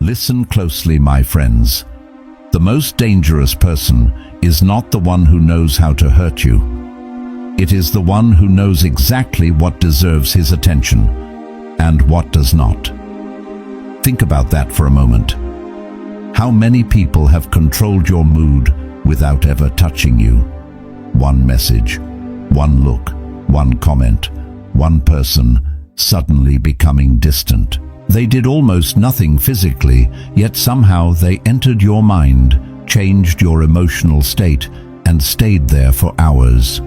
Listen closely, my friends. The most dangerous person is not the one who knows how to hurt you. It is the one who knows exactly what deserves his attention and what does not. Think about that for a moment. How many people have controlled your mood without ever touching you? One message, one look, one comment, one person suddenly becoming distant. They did almost nothing physically, yet somehow they entered your mind, changed your emotional state, and stayed there for hours.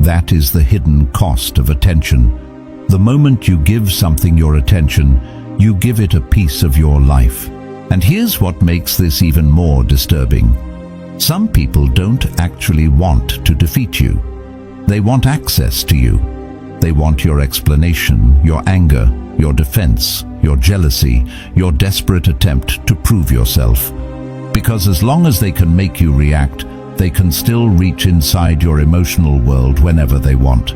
That is the hidden cost of attention. The moment you give something your attention, you give it a piece of your life. And here's what makes this even more disturbing. Some people don't actually want to defeat you. They want access to you. They want your explanation, your anger, your defense, your jealousy, your desperate attempt to prove yourself. Because as long as they can make you react, they can still reach inside your emotional world whenever they want.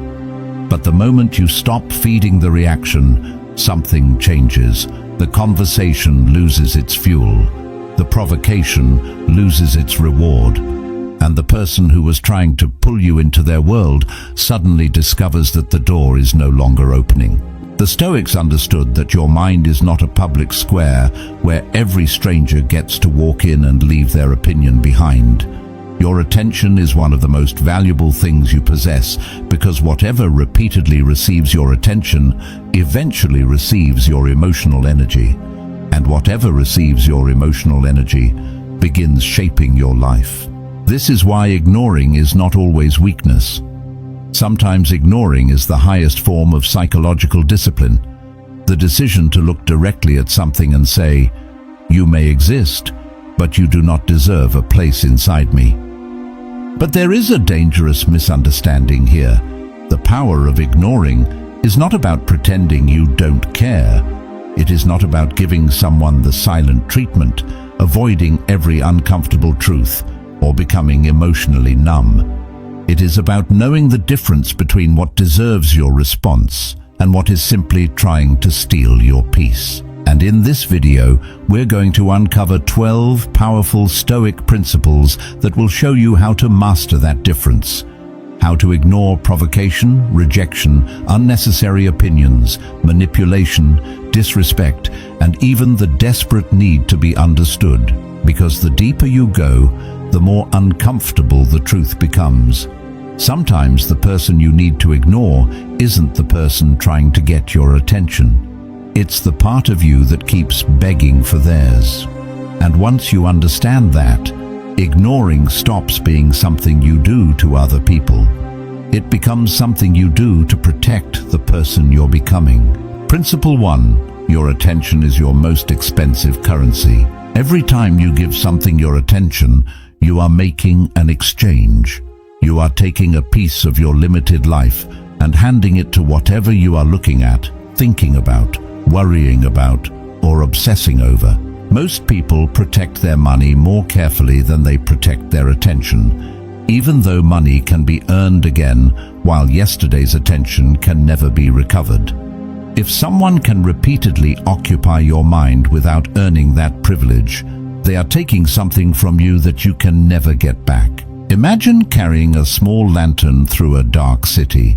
But the moment you stop feeding the reaction, something changes. The conversation loses its fuel. The provocation loses its reward. And the person who was trying to pull you into their world suddenly discovers that the door is no longer opening. The Stoics understood that your mind is not a public square where every stranger gets to walk in and leave their opinion behind. Your attention is one of the most valuable things you possess, because whatever repeatedly receives your attention eventually receives your emotional energy. And whatever receives your emotional energy begins shaping your life. This is why ignoring is not always weakness. Sometimes ignoring is the highest form of psychological discipline. The decision to look directly at something and say, "You may exist, but you do not deserve a place inside me." But there is a dangerous misunderstanding here. The power of ignoring is not about pretending you don't care. It is not about giving someone the silent treatment, avoiding every uncomfortable truth, or becoming emotionally numb. It is about knowing the difference between what deserves your response and what is simply trying to steal your peace. And in this video, we're going to uncover 12 powerful Stoic principles that will show you how to master that difference. How to ignore provocation, rejection, unnecessary opinions, manipulation, disrespect, and even the desperate need to be understood. Because the deeper you go, the more uncomfortable the truth becomes. Sometimes the person you need to ignore isn't the person trying to get your attention. It's the part of you that keeps begging for theirs. And once you understand that, ignoring stops being something you do to other people. It becomes something you do to protect the person you're becoming. Principle 1. Your attention is your most expensive currency. Every time you give something your attention, you are making an exchange. You are taking a piece of your limited life and handing it to whatever you are looking at, thinking about, worrying about, or obsessing over. Most people protect their money more carefully than they protect their attention, even though money can be earned again, while yesterday's attention can never be recovered. If someone can repeatedly occupy your mind without earning that privilege, they are taking something from you that you can never get back. Imagine carrying a small lantern through a dark city.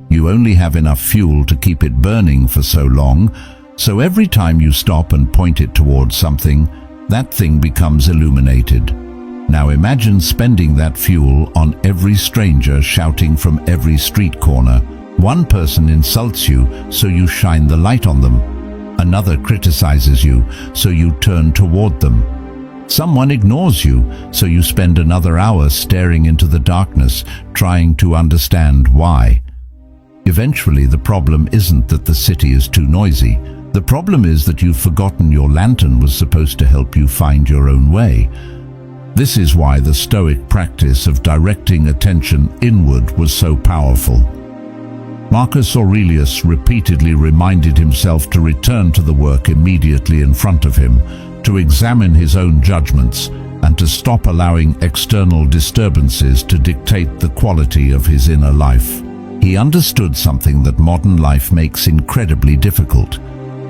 You only have enough fuel to keep it burning for so long, so every time you stop and point it towards something, that thing becomes illuminated. Now imagine spending that fuel on every stranger shouting from every street corner. One person insults you, so you shine the light on them. Another criticizes you, so you turn toward them. Someone ignores you, so you spend another hour staring into the darkness, trying to understand why. Eventually, the problem isn't that the city is too noisy. The problem is that you've forgotten your lantern was supposed to help you find your own way. This is why the Stoic practice of directing attention inward was so powerful. Marcus Aurelius repeatedly reminded himself to return to the work immediately in front of him, to examine his own judgments, and to stop allowing external disturbances to dictate the quality of his inner life. He understood something that modern life makes incredibly difficult.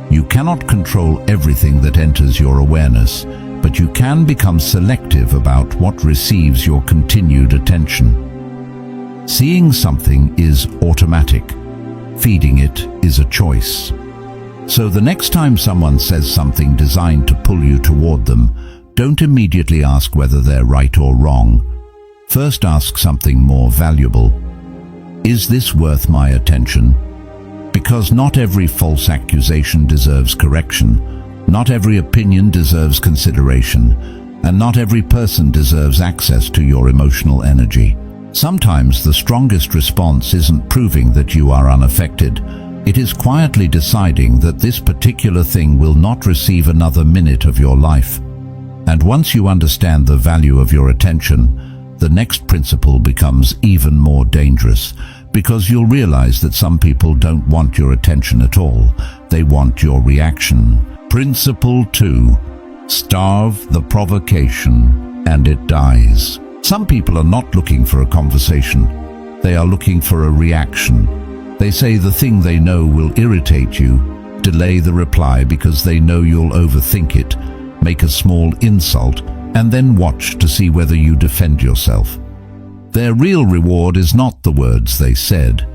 You cannot control everything that enters your awareness, but you can become selective about what receives your continued attention. Seeing something is automatic. Feeding it is a choice. So the next time someone says something designed to pull you toward them, don't immediately ask whether they're right or wrong. First ask something more valuable. Is this worth my attention? Because not every false accusation deserves correction, not every opinion deserves consideration, and not every person deserves access to your emotional energy. Sometimes the strongest response isn't proving that you are unaffected. It is quietly deciding that this particular thing will not receive another minute of your life. And once you understand the value of your attention, the next principle becomes even more dangerous, because you'll realize that some people don't want your attention at all. They want your reaction. Principle 2. Starve the provocation, and it dies. Some people are not looking for a conversation. They are looking for a reaction. They say the thing they know will irritate you, delay the reply because they know you'll overthink it, make a small insult, and then watch to see whether you defend yourself. Their real reward is not the words they said.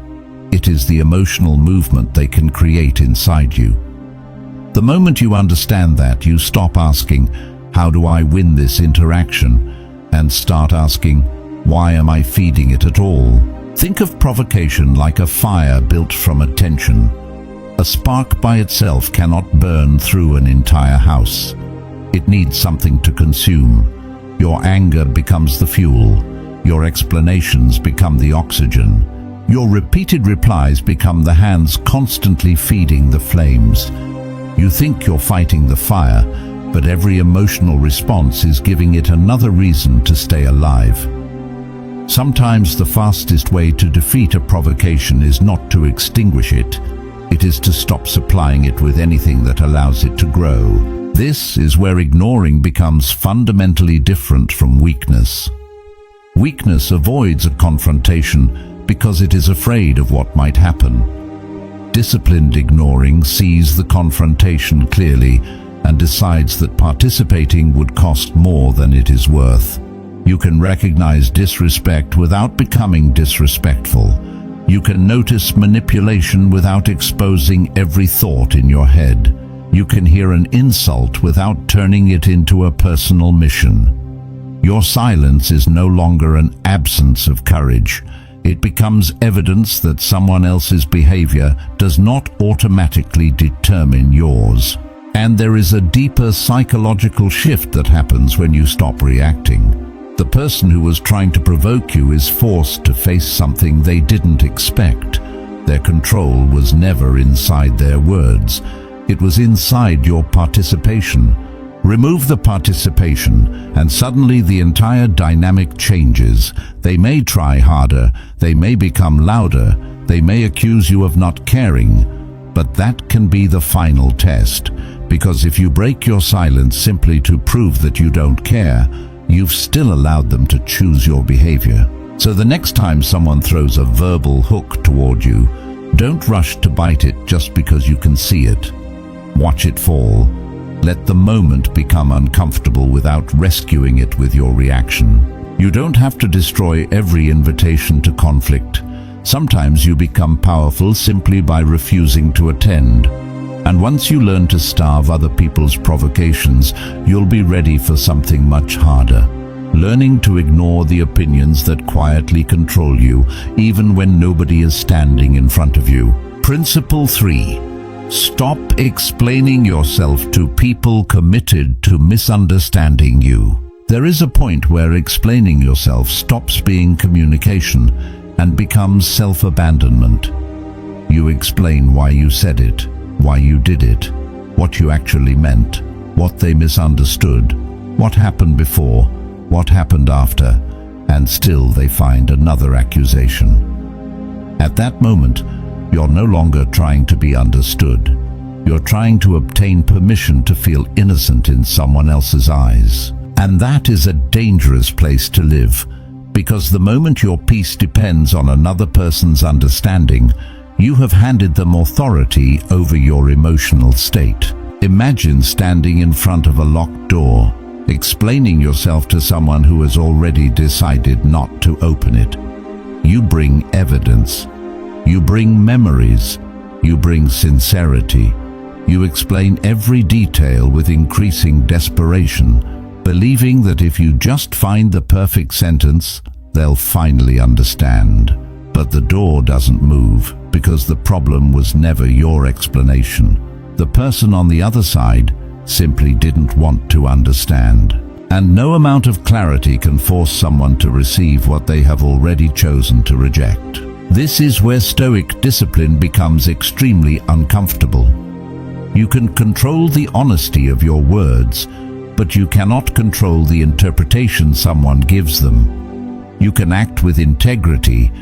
It is the emotional movement they can create inside you. The moment you understand that, you stop asking, "How do I win this interaction?" and start asking, "Why am I feeding it at all?" Think of provocation like a fire built from attention. A spark by itself cannot burn through an entire house. It needs something to consume. Your anger becomes the fuel. Your explanations become the oxygen. Your repeated replies become the hands constantly feeding the flames. You think you're fighting the fire, but every emotional response is giving it another reason to stay alive. Sometimes the fastest way to defeat a provocation is not to extinguish it. It is to stop supplying it with anything that allows it to grow. This is where ignoring becomes fundamentally different from weakness. Weakness avoids a confrontation because it is afraid of what might happen. Disciplined ignoring sees the confrontation clearly and decides that participating would cost more than it is worth. You can recognize disrespect without becoming disrespectful. You can notice manipulation without exposing every thought in your head. You can hear an insult without turning it into a personal mission. Your silence is no longer an absence of courage. It becomes evidence that someone else's behavior does not automatically determine yours. And there is a deeper psychological shift that happens when you stop reacting. The person who was trying to provoke you is forced to face something they didn't expect. Their control was never inside their words. It was inside your participation. Remove the participation, and suddenly the entire dynamic changes. They may try harder, they may become louder, they may accuse you of not caring, but that can be the final test, because if you break your silence simply to prove that you don't care, you've still allowed them to choose your behavior. So the next time someone throws a verbal hook toward you, don't rush to bite it just because you can see it. Watch it fall. Let the moment become uncomfortable without rescuing it with your reaction. You don't have to destroy every invitation to conflict. Sometimes you become powerful simply by refusing to attend. And once you learn to starve other people's provocations, you'll be ready for something much harder. Learning to ignore the opinions that quietly control you, even when nobody is standing in front of you. Principle 3. Stop explaining yourself to people committed to misunderstanding you. There is a point where explaining yourself stops being communication and becomes self-abandonment. You explain why you said it, why you did it, what you actually meant, what they misunderstood, what happened before, what happened after, and still they find another accusation. At that moment, you're no longer trying to be understood. You're trying to obtain permission to feel innocent in someone else's eyes. And that is a dangerous place to live, because the moment your peace depends on another person's understanding, You have handed them authority over your emotional state. Imagine standing in front of a locked door, explaining yourself to someone who has already decided not to open it. You bring evidence. You bring memories. You bring sincerity. You explain every detail with increasing desperation, believing that if you just find the perfect sentence, they'll finally understand. But the door doesn't move because the problem was never your explanation. The person on the other side simply didn't want to understand. And no amount of clarity can force someone to receive what they have already chosen to reject. This is where Stoic discipline becomes extremely uncomfortable. You can control the honesty of your words, but you cannot control the interpretation someone gives them. You can act with integrity,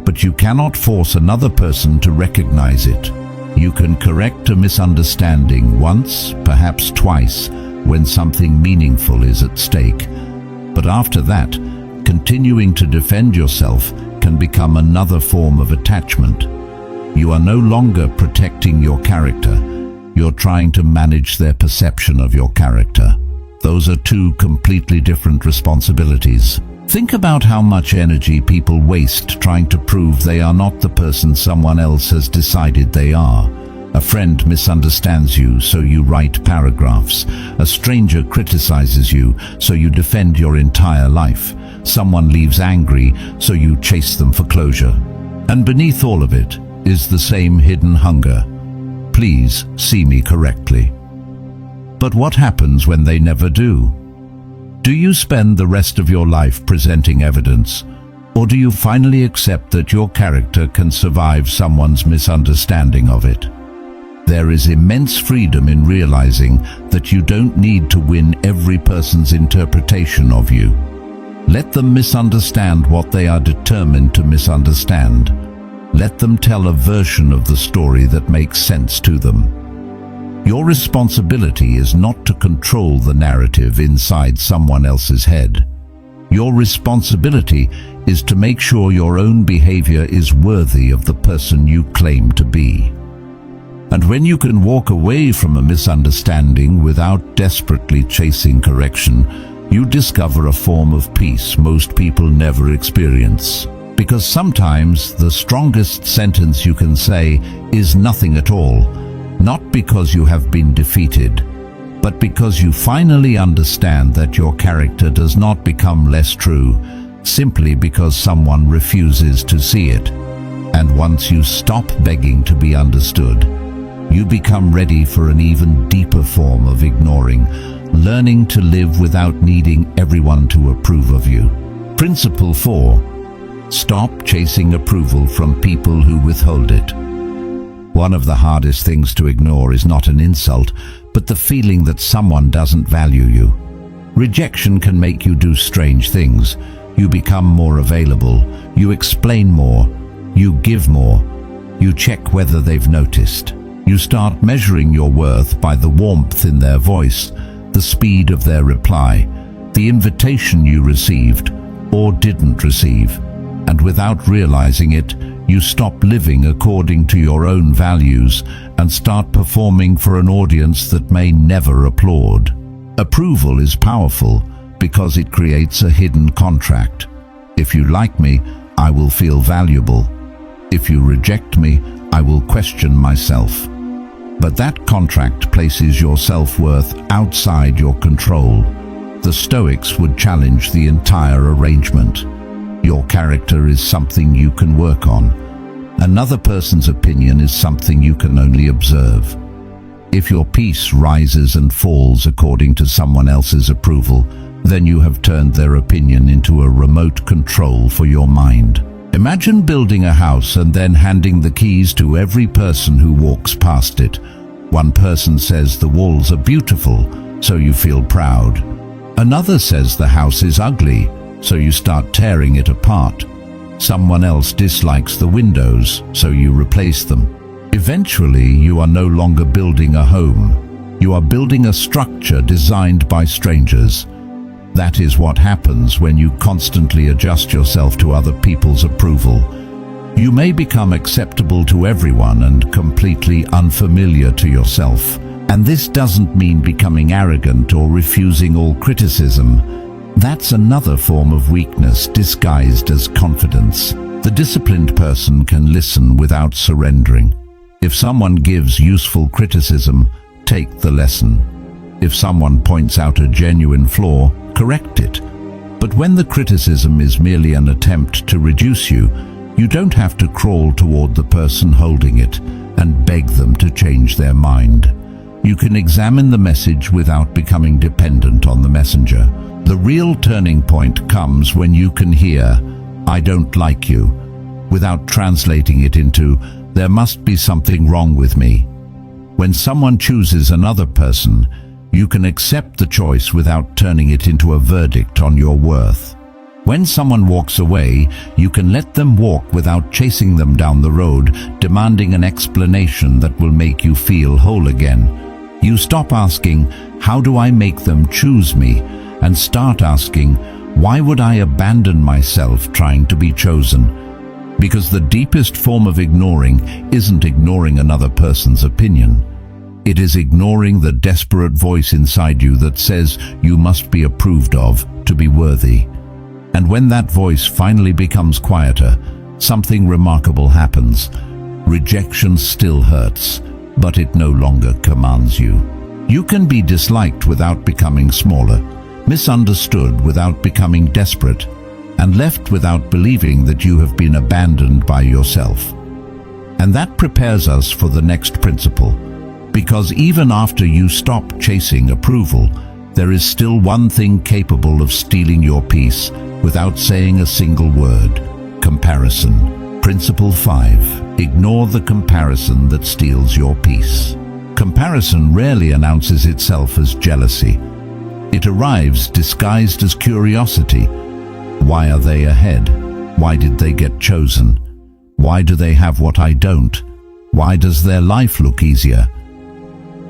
but you cannot force another person to recognize it. You can correct a misunderstanding once, perhaps twice, when something meaningful is at stake. But after that, continuing to defend yourself can become another form of attachment. You are no longer protecting your character. You're trying to manage their perception of your character. Those are two completely different responsibilities. Think about how much energy people waste trying to prove they are not the person someone else has decided they are. A friend misunderstands you, so you write paragraphs. A stranger criticizes you, so you defend your entire life. Someone leaves angry, so you chase them for closure. And beneath all of it is the same hidden hunger. Please see me correctly. But what happens when they never do? Do you spend the rest of your life presenting evidence, or do you finally accept that your character can survive someone's misunderstanding of it? There is immense freedom in realizing that you don't need to win every person's interpretation of you. Let them misunderstand what they are determined to misunderstand. Let them tell a version of the story that makes sense to them. Your responsibility is not to control the narrative inside someone else's head. Your responsibility is to make sure your own behavior is worthy of the person you claim to be. And when you can walk away from a misunderstanding without desperately chasing correction, you discover a form of peace most people never experience. Because sometimes the strongest sentence you can say is nothing at all, not because you have been defeated, but because you finally understand that your character does not become less true simply because someone refuses to see it. And once you stop begging to be understood, you become ready for an even deeper form of ignoring, learning to live without needing everyone to approve of you. Principle 4. Stop chasing approval from people who withhold it. One of the hardest things to ignore is not an insult, but the feeling that someone doesn't value you. Rejection can make you do strange things. You become more available, you explain more, you give more, you check whether they've noticed. You start measuring your worth by the warmth in their voice, the speed of their reply, the invitation you received or didn't receive. And without realizing it, you stop living according to your own values and start performing for an audience that may never applaud. Approval is powerful because it creates a hidden contract. If you like me, I will feel valuable. If you reject me, I will question myself. But that contract places your self-worth outside your control. The Stoics would challenge the entire arrangement. Your character is something you can work on. Another person's opinion is something you can only observe. If your peace rises and falls according to someone else's approval, then you have turned their opinion into a remote control for your mind. Imagine building a house and then handing the keys to every person who walks past it. One person says the walls are beautiful, so you feel proud. Another says the house is ugly, so you start tearing it apart. Someone else dislikes the windows, so you replace them. Eventually, you are no longer building a home. You are building a structure designed by strangers. That is what happens when you constantly adjust yourself to other people's approval. You may become acceptable to everyone and completely unfamiliar to yourself. And this doesn't mean becoming arrogant or refusing all criticism. That's another form of weakness disguised as confidence. The disciplined person can listen without surrendering. If someone gives useful criticism, take the lesson. If someone points out a genuine flaw, correct it. But when the criticism is merely an attempt to reduce you, you don't have to crawl toward the person holding it and beg them to change their mind. You can examine the message without becoming dependent on the messenger. The real turning point comes when you can hear, "I don't like you," without translating it into, "There must be something wrong with me." When someone chooses another person, you can accept the choice without turning it into a verdict on your worth. When someone walks away, you can let them walk without chasing them down the road, demanding an explanation that will make you feel whole again. You stop asking, "How do I make them choose me?" and start asking, "Why would I abandon myself trying to be chosen?" Because the deepest form of ignoring isn't ignoring another person's opinion. It is ignoring the desperate voice inside you that says you must be approved of to be worthy. And when that voice finally becomes quieter, something remarkable happens. Rejection still hurts, but it no longer commands you. You can be disliked without becoming smaller, misunderstood without becoming desperate, and left without believing that you have been abandoned by yourself. And that prepares us for the next principle, because even after you stop chasing approval, there is still one thing capable of stealing your peace without saying a single word: comparison. Principle 5. Ignore the comparison that steals your peace. Comparison rarely announces itself as jealousy. It arrives disguised as curiosity. Why are they ahead? Why did they get chosen? Why do they have what I don't? Why does their life look easier?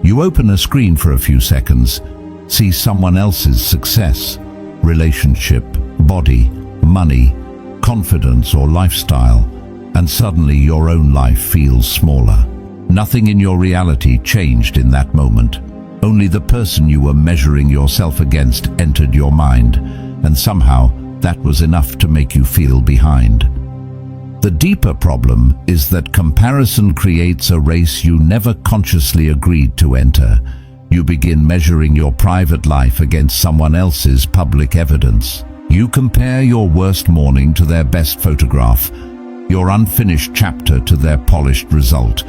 You open a screen for a few seconds, see someone else's success, relationship, body, money, confidence or lifestyle, and suddenly your own life feels smaller. Nothing in your reality changed in that moment. Only the person you were measuring yourself against entered your mind, and somehow that was enough to make you feel behind. The deeper problem is that comparison creates a race you never consciously agreed to enter. You begin measuring your private life against someone else's public evidence. You compare your worst morning to their best photograph, your unfinished chapter to their polished result,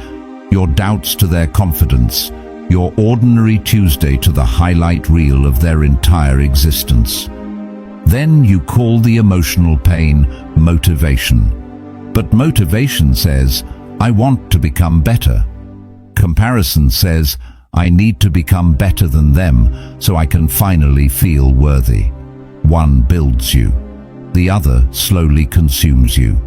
your doubts to their confidence, your ordinary Tuesday to the highlight reel of their entire existence. Then you call the emotional pain motivation. But motivation says, "I want to become better." Comparison says, "I need to become better than them so I can finally feel worthy." One builds you, the other slowly consumes you.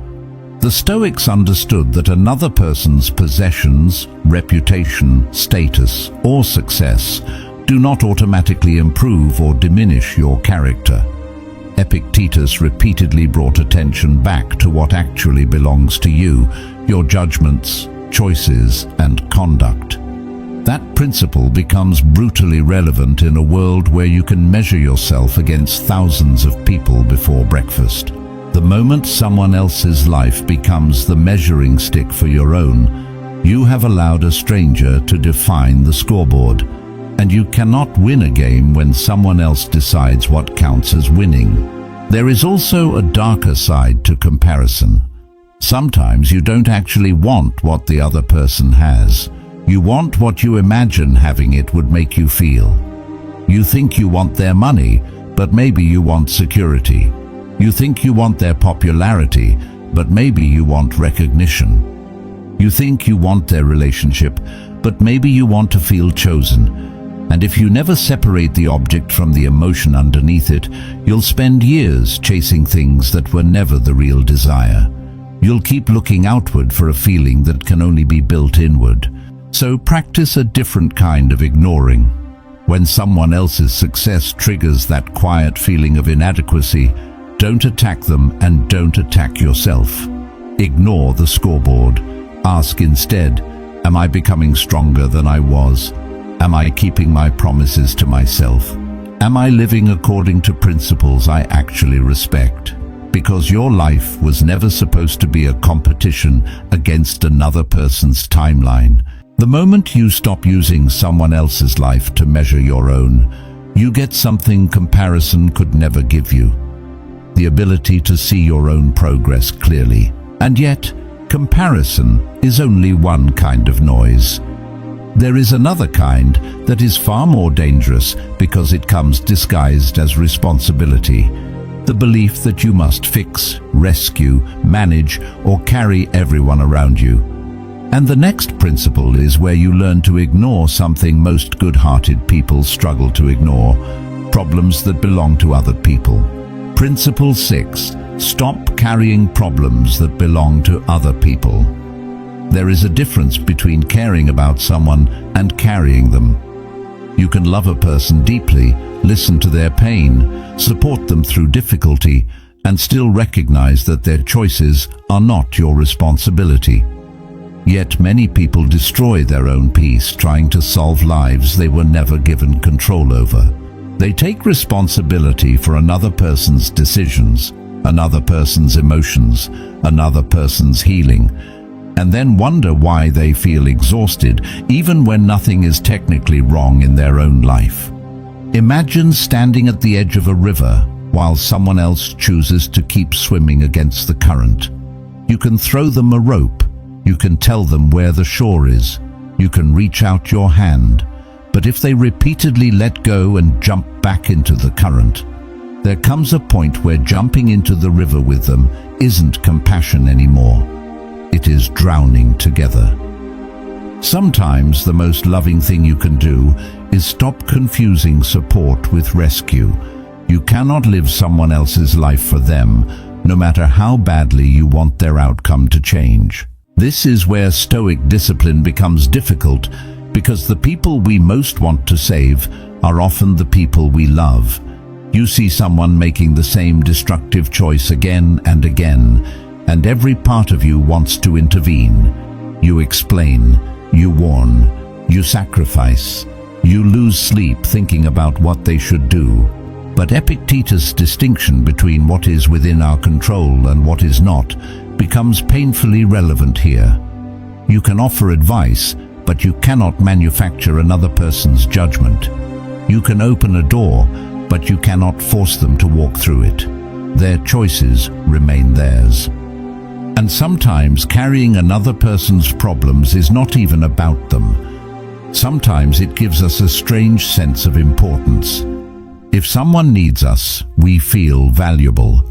The Stoics understood that another person's possessions, reputation, status, or success do not automatically improve or diminish your character. Epictetus repeatedly brought attention back to what actually belongs to you, your judgments, choices, and conduct. That principle becomes brutally relevant in a world where you can measure yourself against thousands of people before breakfast. The moment someone else's life becomes the measuring stick for your own, you have allowed a stranger to define the scoreboard, and you cannot win a game when someone else decides what counts as winning. There is also a darker side to comparison. Sometimes you don't actually want what the other person has. You want what you imagine having it would make you feel. You think you want their money, but maybe you want security. You think you want their popularity, but maybe you want recognition. You think you want their relationship, but maybe you want to feel chosen. And if you never separate the object from the emotion underneath it, you'll spend years chasing things that were never the real desire. You'll keep looking outward for a feeling that can only be built inward. So practice a different kind of ignoring. When someone else's success triggers that quiet feeling of inadequacy, don't attack them and don't attack yourself. Ignore the scoreboard. Ask instead, am I becoming stronger than I was? Am I keeping my promises to myself? Am I living according to principles I actually respect? Because your life was never supposed to be a competition against another person's timeline. The moment you stop using someone else's life to measure your own, you get something comparison could never give you: the ability to see your own progress clearly. And yet, comparison is only one kind of noise. There is another kind that is far more dangerous because it comes disguised as responsibility. The belief that you must fix, rescue, manage, or carry everyone around you. And the next principle is where you learn to ignore something most good-hearted people struggle to ignore: problems that belong to other people. Principle 6. Stop carrying problems that belong to other people. There is a difference between caring about someone and carrying them. You can love a person deeply, listen to their pain, support them through difficulty, and still recognize that their choices are not your responsibility. Yet many people destroy their own peace trying to solve lives they were never given control over. They take responsibility for another person's decisions, another person's emotions, another person's healing, and then wonder why they feel exhausted even when nothing is technically wrong in their own life. Imagine standing at the edge of a river while someone else chooses to keep swimming against the current. You can throw them a rope, you can tell them where the shore is, you can reach out your hand, but if they repeatedly let go and jump back into the current, there comes a point where jumping into the river with them isn't compassion anymore. It is drowning together. Sometimes the most loving thing you can do is stop confusing support with rescue. You cannot live someone else's life for them, no matter how badly you want their outcome to change. This is where Stoic discipline becomes difficult, because the people we most want to save are often the people we love. You see someone making the same destructive choice again and again, and every part of you wants to intervene. You explain, you warn, you sacrifice, you lose sleep thinking about what they should do. But Epictetus' distinction between what is within our control and what is not becomes painfully relevant here. You can offer advice, but you cannot manufacture another person's judgment. You can open a door, but you cannot force them to walk through it. Their choices remain theirs. And sometimes carrying another person's problems is not even about them. Sometimes it gives us a strange sense of importance. If someone needs us, we feel valuable.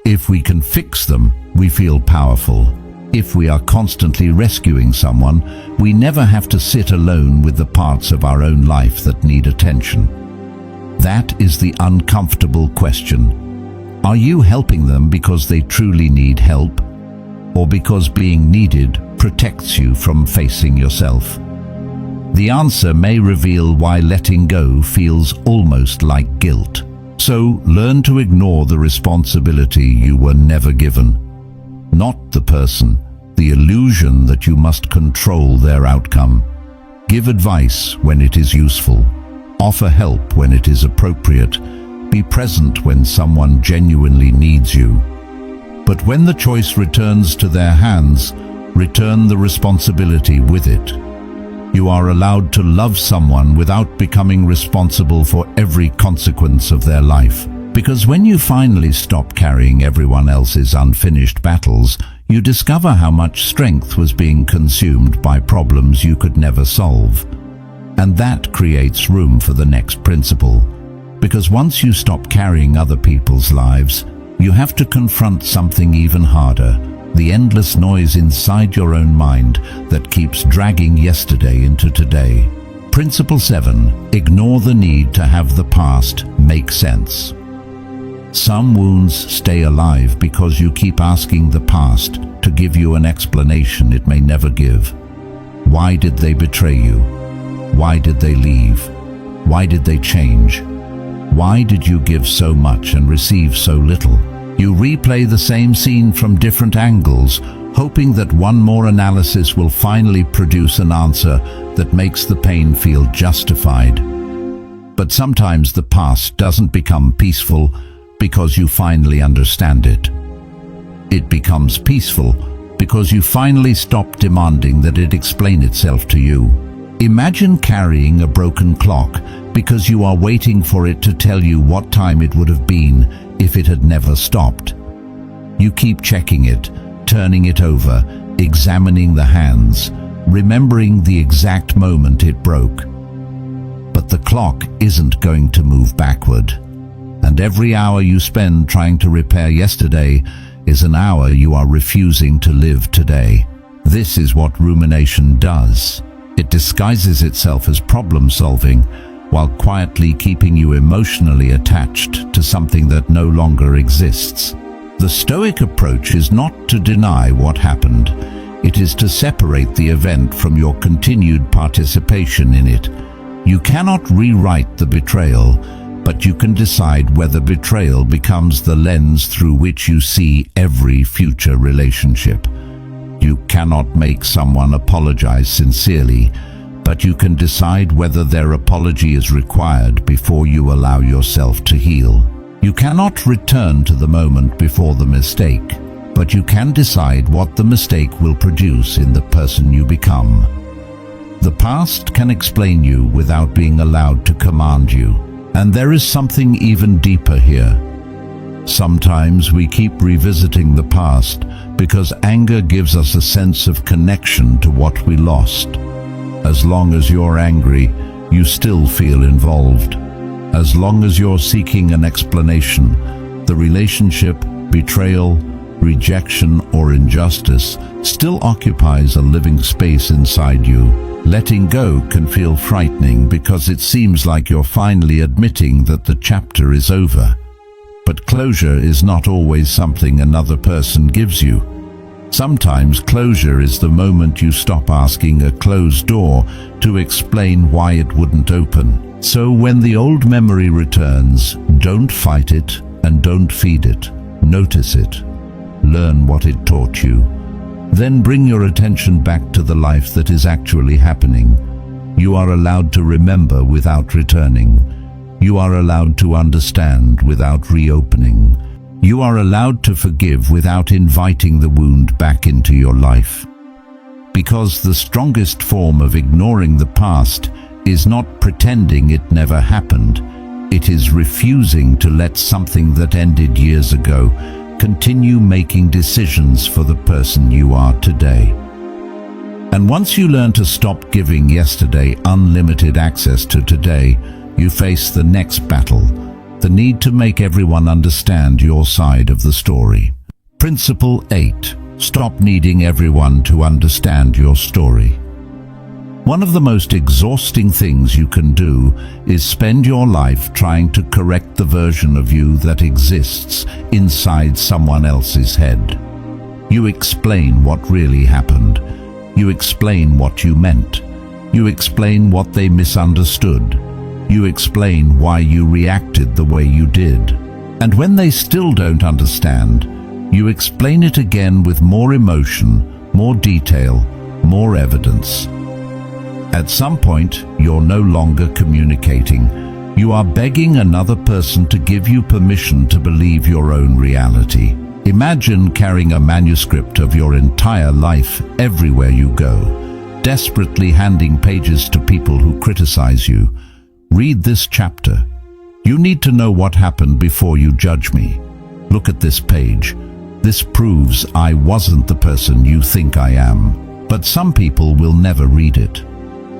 If we can fix them, we feel powerful. If we are constantly rescuing someone, we never have to sit alone with the parts of our own life that need attention. That is the uncomfortable question. Are you helping them because they truly need help, or because being needed protects you from facing yourself? The answer may reveal why letting go feels almost like guilt. So learn to ignore the responsibility you were never given. Not the person, the illusion that you must control their outcome. Give advice when it is useful. Offer help when it is appropriate. Be present when someone genuinely needs you. But when the choice returns to their hands, return the responsibility with it. You are allowed to love someone without becoming responsible for every consequence of their life. Because when you finally stop carrying everyone else's unfinished battles, you discover how much strength was being consumed by problems you could never solve. And that creates room for the next principle. Because once you stop carrying other people's lives, you have to confront something even harder: the endless noise inside your own mind that keeps dragging yesterday into today. Principle 7. Ignore the need to have the past make sense. Some wounds stay alive because you keep asking the past to give you an explanation it may never give. Why did they betray you? Why did they leave? Why did they change? Why did you give so much and receive so little? You replay the same scene from different angles, hoping that one more analysis will finally produce an answer that makes the pain feel justified. But sometimes the past doesn't become peaceful because you finally understand it. It becomes peaceful because you finally stop demanding that it explain itself to you. Imagine carrying a broken clock because you are waiting for it to tell you what time it would have been if it had never stopped. You keep checking it, turning it over, examining the hands, remembering the exact moment it broke. But the clock isn't going to move backward. And every hour you spend trying to repair yesterday is an hour you are refusing to live today. This is what rumination does. It disguises itself as problem solving while quietly keeping you emotionally attached to something that no longer exists. The Stoic approach is not to deny what happened. It is to separate the event from your continued participation in it. You cannot rewrite the betrayal, but you can decide whether betrayal becomes the lens through which you see every future relationship. You cannot make someone apologize sincerely, but you can decide whether their apology is required before you allow yourself to heal. You cannot return to the moment before the mistake, but you can decide what the mistake will produce in the person you become. The past can explain you without being allowed to command you. And there is something even deeper here. Sometimes we keep revisiting the past because anger gives us a sense of connection to what we lost. As long as you're angry, you still feel involved. As long as you're seeking an explanation, the relationship, betrayal, rejection, or injustice still occupies a living space inside you. Letting go can feel frightening because it seems like you're finally admitting that the chapter is over. But closure is not always something another person gives you. Sometimes closure is the moment you stop asking a closed door to explain why it wouldn't open. So when the old memory returns, don't fight it and don't feed it. Notice it. Learn what it taught you. Then bring your attention back to the life that is actually happening. You are allowed to remember without returning. You are allowed to understand without reopening. You are allowed to forgive without inviting the wound back into your life. Because the strongest form of ignoring the past is not pretending it never happened. It is refusing to let something that ended years ago continue making decisions for the person you are today. And once you learn to stop giving yesterday unlimited access to today, you face the next battle, the need to make everyone understand your side of the story. Principle 8. Stop needing everyone to understand your story. One of the most exhausting things you can do is spend your life trying to correct the version of you that exists inside someone else's head. You explain what really happened. You explain what you meant. You explain what they misunderstood. You explain why you reacted the way you did. And when they still don't understand, you explain it again with more emotion, more detail, more evidence. At some point, you're no longer communicating. You are begging another person to give you permission to believe your own reality. Imagine carrying a manuscript of your entire life everywhere you go, desperately handing pages to people who criticize you. Read this chapter. You need to know what happened before you judge me. Look at this page. This proves I wasn't the person you think I am. But some people will never read it.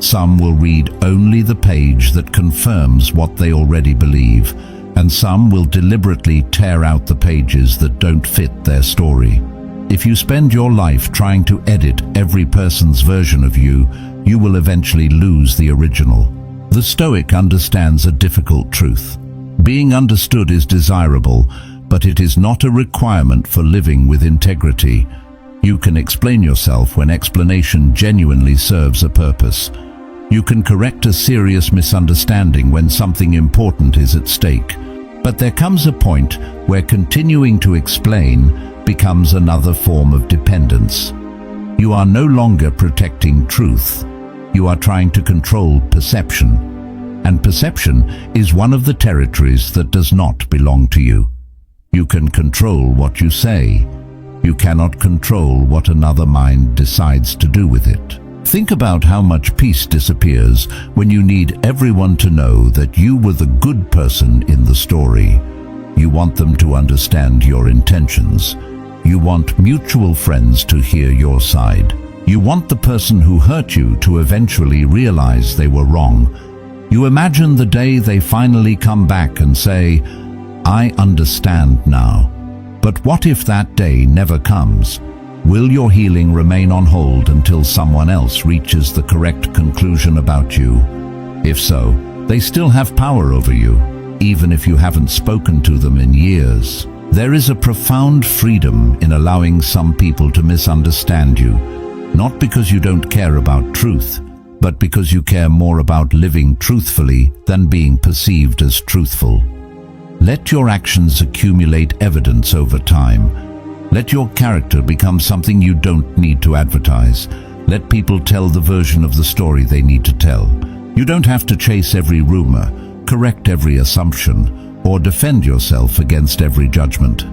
Some will read only the page that confirms what they already believe, and some will deliberately tear out the pages that don't fit their story. If you spend your life trying to edit every person's version of you, you will eventually lose the original. The Stoic understands a difficult truth. Being understood is desirable, but it is not a requirement for living with integrity. You can explain yourself when explanation genuinely serves a purpose. You can correct a serious misunderstanding when something important is at stake. But there comes a point where continuing to explain becomes another form of dependence. You are no longer protecting truth. You are trying to control perception. And perception is one of the territories that does not belong to you. You can control what you say. You cannot control what another mind decides to do with it. Think about how much peace disappears when you need everyone to know that you were the good person in the story. You want them to understand your intentions. You want mutual friends to hear your side. You want the person who hurt you to eventually realize they were wrong. You imagine the day they finally come back and say, "I understand now." But what if that day never comes? Will your healing remain on hold until someone else reaches the correct conclusion about you? If so, they still have power over you, even if you haven't spoken to them in years. There is a profound freedom in allowing some people to misunderstand you, not because you don't care about truth, but because you care more about living truthfully than being perceived as truthful. Let your actions accumulate evidence over time. Let your character become something you don't need to advertise. Let people tell the version of the story they need to tell. You don't have to chase every rumor, correct every assumption, or defend yourself against every judgment.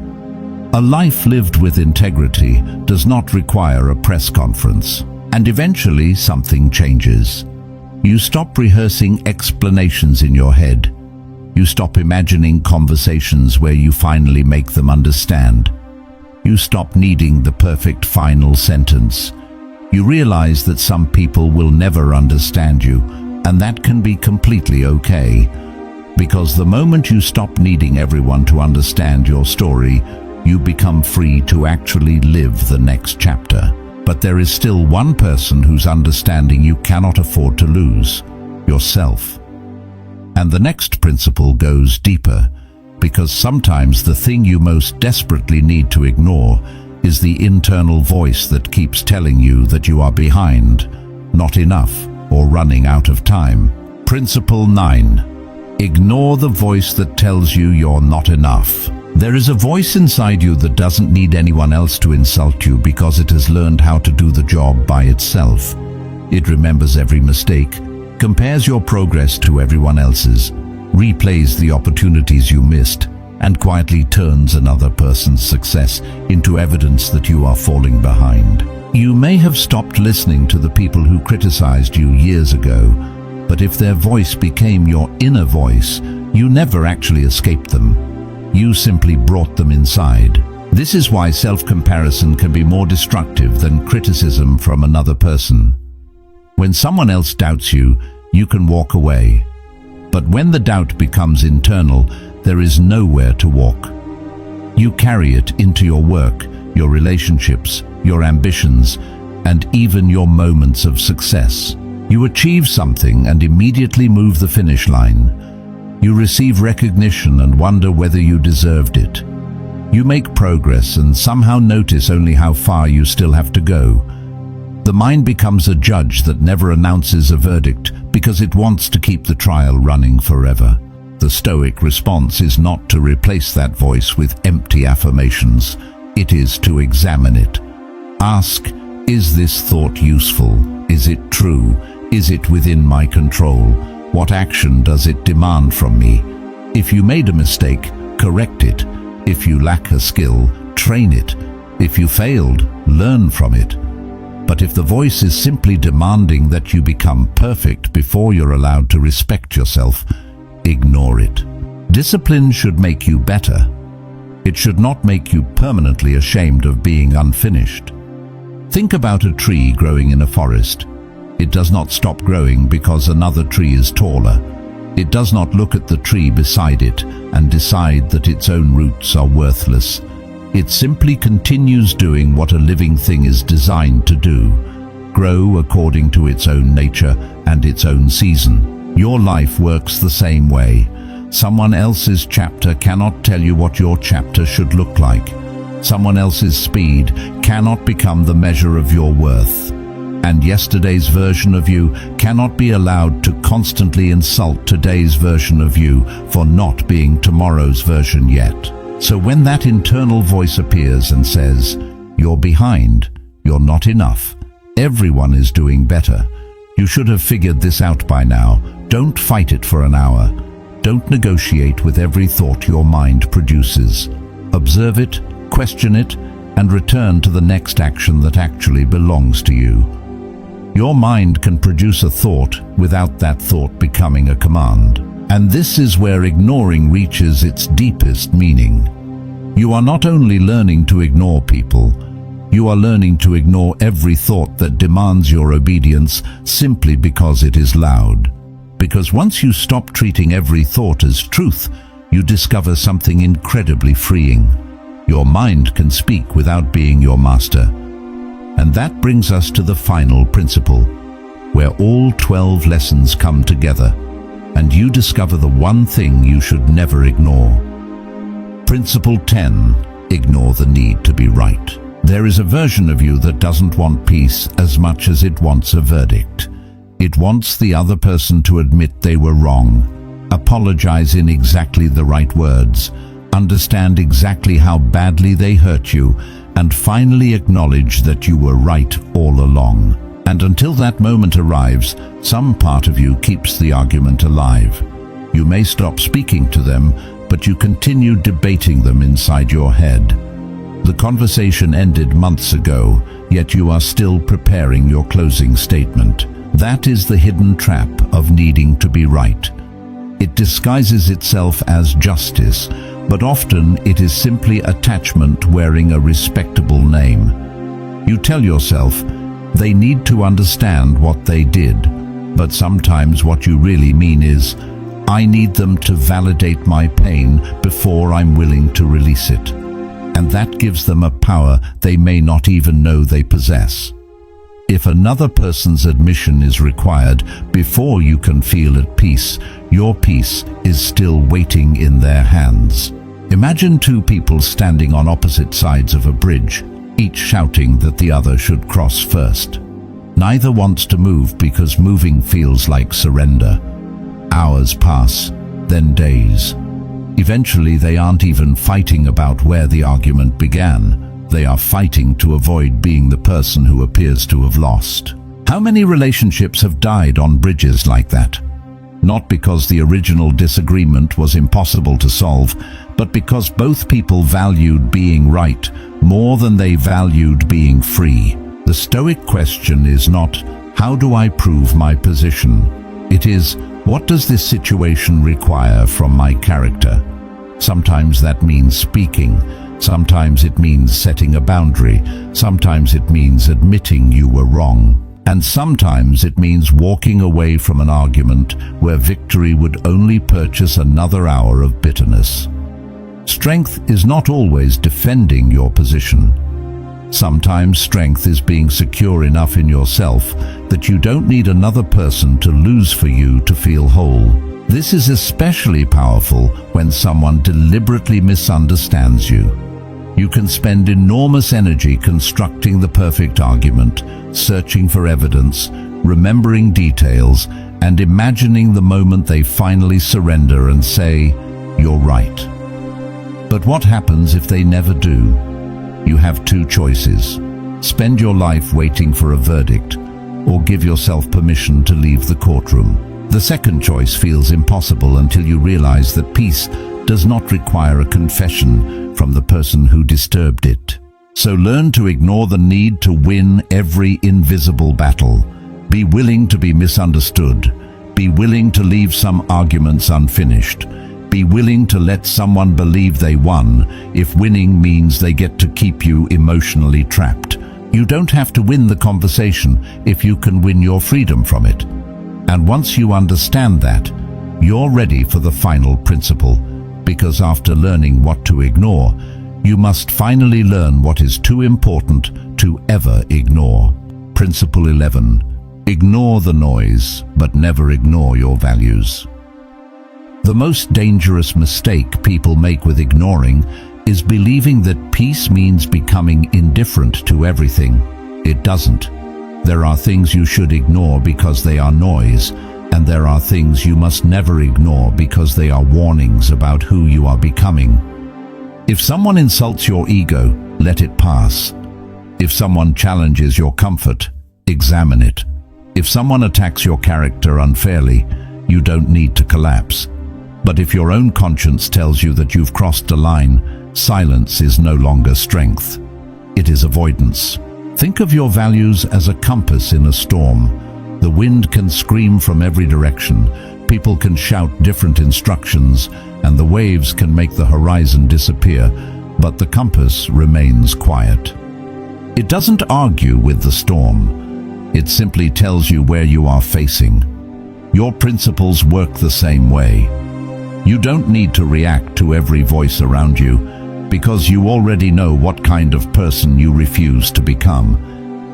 A life lived with integrity does not require a press conference. And eventually something changes. You stop rehearsing explanations in your head. You stop imagining conversations where you finally make them understand. You stop needing the perfect final sentence. You realize that some people will never understand you, and that can be completely okay. Because the moment you stop needing everyone to understand your story, you become free to actually live the next chapter. But there is still one person whose understanding you cannot afford to lose: yourself. And the next principle goes deeper, because sometimes the thing you most desperately need to ignore is the internal voice that keeps telling you that you are behind, not enough, or running out of time. Principle 9. Ignore the voice that tells you you're not enough. There is a voice inside you that doesn't need anyone else to insult you because it has learned how to do the job by itself. It remembers every mistake, compares your progress to everyone else's, replays the opportunities you missed, and quietly turns another person's success into evidence that you are falling behind. You may have stopped listening to the people who criticized you years ago, but if their voice became your inner voice, you never actually escaped them. You simply brought them inside. This is why self-comparison can be more destructive than criticism from another person. When someone else doubts you, you can walk away. But when the doubt becomes internal, there is nowhere to walk. You carry it into your work, your relationships, your ambitions, and even your moments of success. You achieve something and immediately move the finish line. You receive recognition and wonder whether you deserved it. You make progress and somehow notice only how far you still have to go. The mind becomes a judge that never announces a verdict because it wants to keep the trial running forever. The Stoic response is not to replace that voice with empty affirmations. It is to examine it. Ask, is this thought useful? Is it true? Is it within my control? What action does it demand from me? If you made a mistake, correct it. If you lack a skill, train it. If you failed, learn from it. But if the voice is simply demanding that you become perfect before you're allowed to respect yourself, ignore it. Discipline should make you better. It should not make you permanently ashamed of being unfinished. Think about a tree growing in a forest. It does not stop growing because another tree is taller. It does not look at the tree beside it and decide that its own roots are worthless. It simply continues doing what a living thing is designed to do: grow according to its own nature and its own season. Your life works the same way. Someone else's chapter cannot tell you what your chapter should look like. Someone else's speed cannot become the measure of your worth. And yesterday's version of you cannot be allowed to constantly insult today's version of you for not being tomorrow's version yet. So when that internal voice appears and says, "You're behind, you're not enough, everyone is doing better, you should have figured this out by now," don't fight it for an hour. Don't negotiate with every thought your mind produces. Observe it, question it, and return to the next action that actually belongs to you. Your mind can produce a thought without that thought becoming a command. And this is where ignoring reaches its deepest meaning. You are not only learning to ignore people, you are learning to ignore every thought that demands your obedience simply because it is loud. Because once you stop treating every thought as truth, you discover something incredibly freeing. Your mind can speak without being your master. And that brings us to the final principle, where all 12 lessons come together, and you discover the one thing you should never ignore. Principle 10. Ignore the need to be right. There is a version of you that doesn't want peace as much as it wants a verdict. It wants the other person to admit they were wrong, apologize in exactly the right words, understand exactly how badly they hurt you, and finally acknowledge that you were right all along. And until that moment arrives, some part of you keeps the argument alive. You may stop speaking to them, but you continue debating them inside your head. The conversation ended months ago, yet you are still preparing your closing statement. That is the hidden trap of needing to be right. It disguises itself as justice, but often it is simply attachment wearing a respectable name. You tell yourself, they need to understand what they did, but sometimes what you really mean is, I need them to validate my pain before I'm willing to release it. And that gives them a power they may not even know they possess. If another person's admission is required before you can feel at peace, your peace is still waiting in their hands. Imagine two people standing on opposite sides of a bridge, each shouting that the other should cross first. Neither wants to move because moving feels like surrender. Hours pass, then days. Eventually they aren't even fighting about where the argument began. They are fighting to avoid being the person who appears to have lost. How many relationships have died on bridges like that? Not because the original disagreement was impossible to solve, but because both people valued being right more than they valued being free. The Stoic question is not, how do I prove my position? It is, what does this situation require from my character? Sometimes that means speaking. Sometimes it means setting a boundary. Sometimes it means admitting you were wrong. And sometimes it means walking away from an argument where victory would only purchase another hour of bitterness. Strength is not always defending your position. Sometimes strength is being secure enough in yourself that you don't need another person to lose for you to feel whole. This is especially powerful when someone deliberately misunderstands you. You can spend enormous energy constructing the perfect argument, searching for evidence, remembering details, and imagining the moment they finally surrender and say, "You're right." But what happens if they never do? You have two choices. Spend your life waiting for a verdict, or give yourself permission to leave the courtroom. The second choice feels impossible until you realize that peace does not require a confession from the person who disturbed it. So learn to ignore the need to win every invisible battle. Be willing to be misunderstood. Be willing to leave some arguments unfinished. Be willing to let someone believe they won if winning means they get to keep you emotionally trapped. You don't have to win the conversation if you can win your freedom from it. And once you understand that, you're ready for the final principle, because after learning what to ignore, you must finally learn what is too important to ever ignore. Principle 11. Ignore the noise, but never ignore your values. The most dangerous mistake people make with ignoring is believing that peace means becoming indifferent to everything. It doesn't. There are things you should ignore because they are noise, and there are things you must never ignore because they are warnings about who you are becoming. If someone insults your ego, let it pass. If someone challenges your comfort, examine it. If someone attacks your character unfairly, you don't need to collapse. But if your own conscience tells you that you've crossed a line, silence is no longer strength. It is avoidance. Think of your values as a compass in a storm. The wind can scream from every direction, people can shout different instructions, and the waves can make the horizon disappear, but the compass remains quiet. It doesn't argue with the storm. It simply tells you where you are facing. Your principles work the same way. You don't need to react to every voice around you, because you already know what kind of person you refuse to become.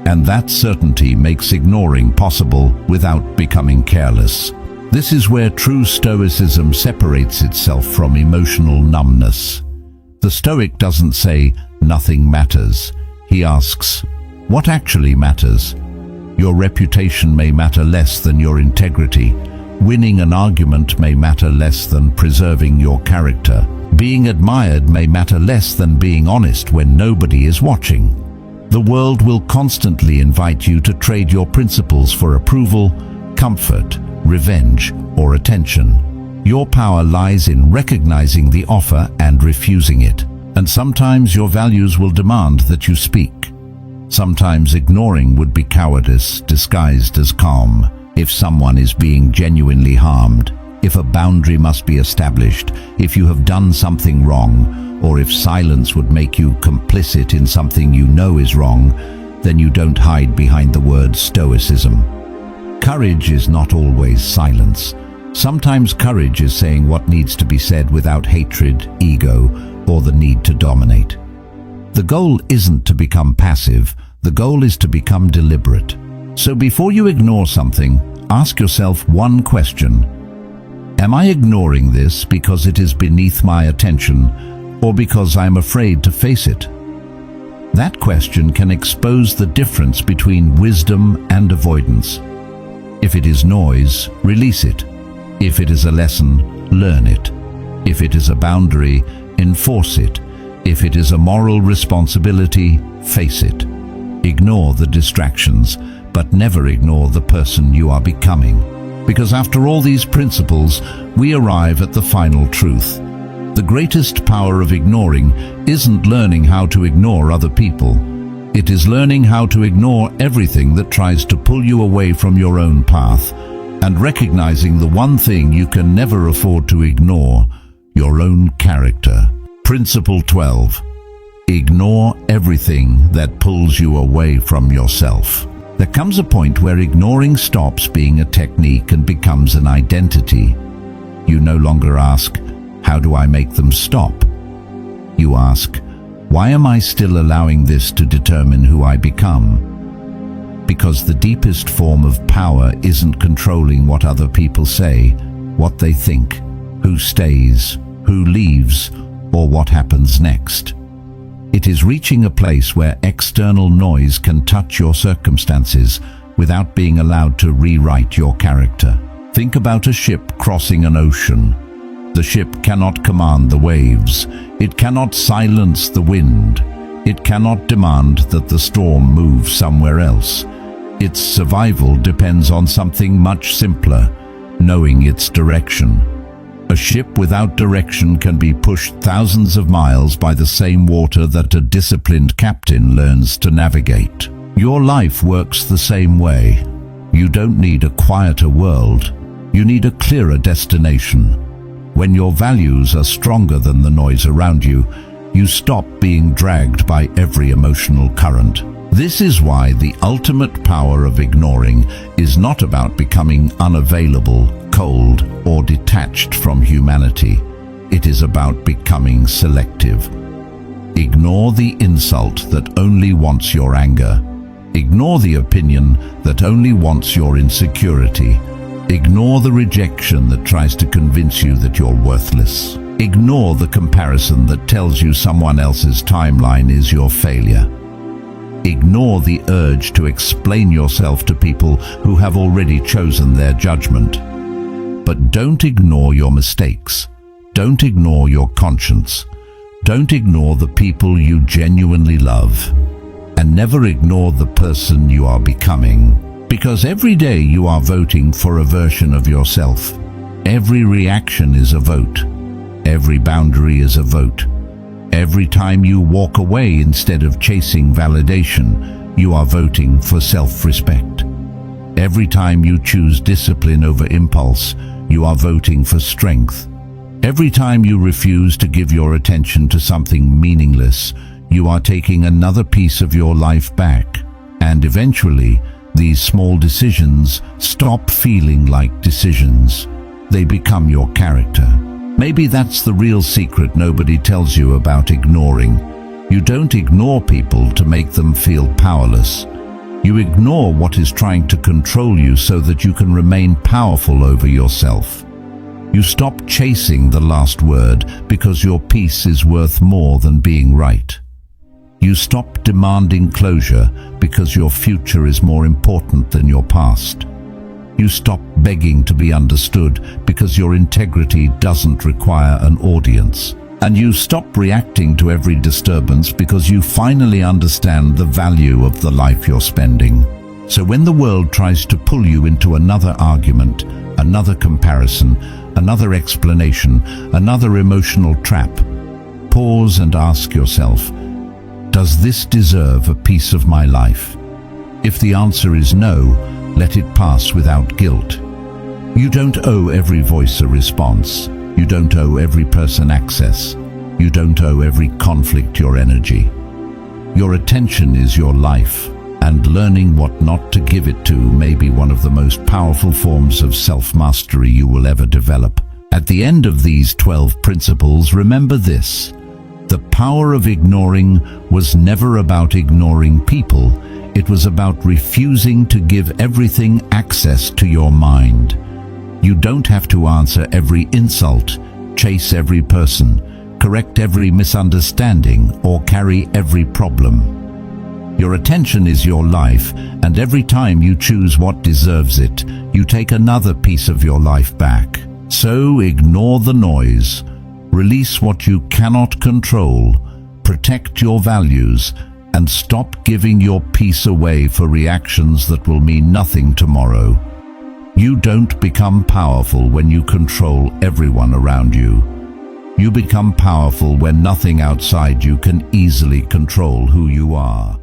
And that certainty makes ignoring possible without becoming careless. This is where true Stoicism separates itself from emotional numbness. The Stoic doesn't say, "Nothing matters." He asks, "What actually matters?" Your reputation may matter less than your integrity. Winning an argument may matter less than preserving your character. Being admired may matter less than being honest when nobody is watching. The world will constantly invite you to trade your principles for approval, comfort, revenge, or attention. Your power lies in recognizing the offer and refusing it. And sometimes your values will demand that you speak. Sometimes ignoring would be cowardice disguised as calm. If someone is being genuinely harmed, if a boundary must be established, if you have done something wrong, or if silence would make you complicit in something you know is wrong, then you don't hide behind the word Stoicism. Courage is not always silence. Sometimes courage is saying what needs to be said without hatred, ego, or the need to dominate. The goal isn't to become passive, the goal is to become deliberate. So before you ignore something, ask yourself one question. Am I ignoring this because it is beneath my attention, or because I'm afraid to face it? That question can expose the difference between wisdom and avoidance. If it is noise, release it. If it is a lesson, learn it. If it is a boundary, enforce it. If it is a moral responsibility, face it. Ignore the distractions, but never ignore the person you are becoming. Because after all these principles, we arrive at the final truth. The greatest power of ignoring isn't learning how to ignore other people. It is learning how to ignore everything that tries to pull you away from your own path, and recognizing the one thing you can never afford to ignore, your own character. Principle 12. Ignore everything that pulls you away from yourself. There comes a point where ignoring stops being a technique and becomes an identity. You no longer ask, "How do I make them stop?" You ask, "Why am I still allowing this to determine who I become?" Because the deepest form of power isn't controlling what other people say, what they think, who stays, who leaves, or what happens next. It is reaching a place where external noise can touch your circumstances without being allowed to rewrite your character. Think about a ship crossing an ocean. The ship cannot command the waves. It cannot silence the wind. It cannot demand that the storm move somewhere else. Its survival depends on something much simpler, knowing its direction. A ship without direction can be pushed thousands of miles by the same water that a disciplined captain learns to navigate. Your life works the same way. You don't need a quieter world. You need a clearer destination. When your values are stronger than the noise around you, you stop being dragged by every emotional current. This is why the ultimate power of ignoring is not about becoming unavailable, cold, or detached from humanity. It is about becoming selective. Ignore the insult that only wants your anger. Ignore the opinion that only wants your insecurity. Ignore the rejection that tries to convince you that you're worthless. Ignore the comparison that tells you someone else's timeline is your failure. Ignore the urge to explain yourself to people who have already chosen their judgment. But don't ignore your mistakes. Don't ignore your conscience. Don't ignore the people you genuinely love, and never ignore the person you are becoming, because every day you are voting for a version of yourself. Every reaction is a vote. Every boundary is a vote. Every time you walk away instead of chasing validation, you are voting for self-respect. Every time you choose discipline over impulse, you are voting for strength. Every time you refuse to give your attention to something meaningless, you are taking another piece of your life back. And eventually, these small decisions stop feeling like decisions. They become your character. Maybe that's the real secret nobody tells you about ignoring. You don't ignore people to make them feel powerless. You ignore what is trying to control you so that you can remain powerful over yourself. You stop chasing the last word because your peace is worth more than being right. You stop demanding closure because your future is more important than your past. You stop begging to be understood because your integrity doesn't require an audience. And you stop reacting to every disturbance because you finally understand the value of the life you're spending. So when the world tries to pull you into another argument, another comparison, another explanation, another emotional trap, pause and ask yourself, does this deserve a piece of my life? If the answer is no, let it pass without guilt. You don't owe every voice a response. You don't owe every person access. You don't owe every conflict your energy. Your attention is your life, and learning what not to give it to may be one of the most powerful forms of self-mastery you will ever develop. At the end of these 12 principles, remember this: the power of ignoring was never about ignoring people. It was about refusing to give everything access to your mind. You don't have to answer every insult, chase every person, correct every misunderstanding, or carry every problem. Your attention is your life, and every time you choose what deserves it, you take another piece of your life back. So ignore the noise, release what you cannot control, protect your values, and stop giving your peace away for reactions that will mean nothing tomorrow. You don't become powerful when you control everyone around you. You become powerful when nothing outside you can easily control who you are.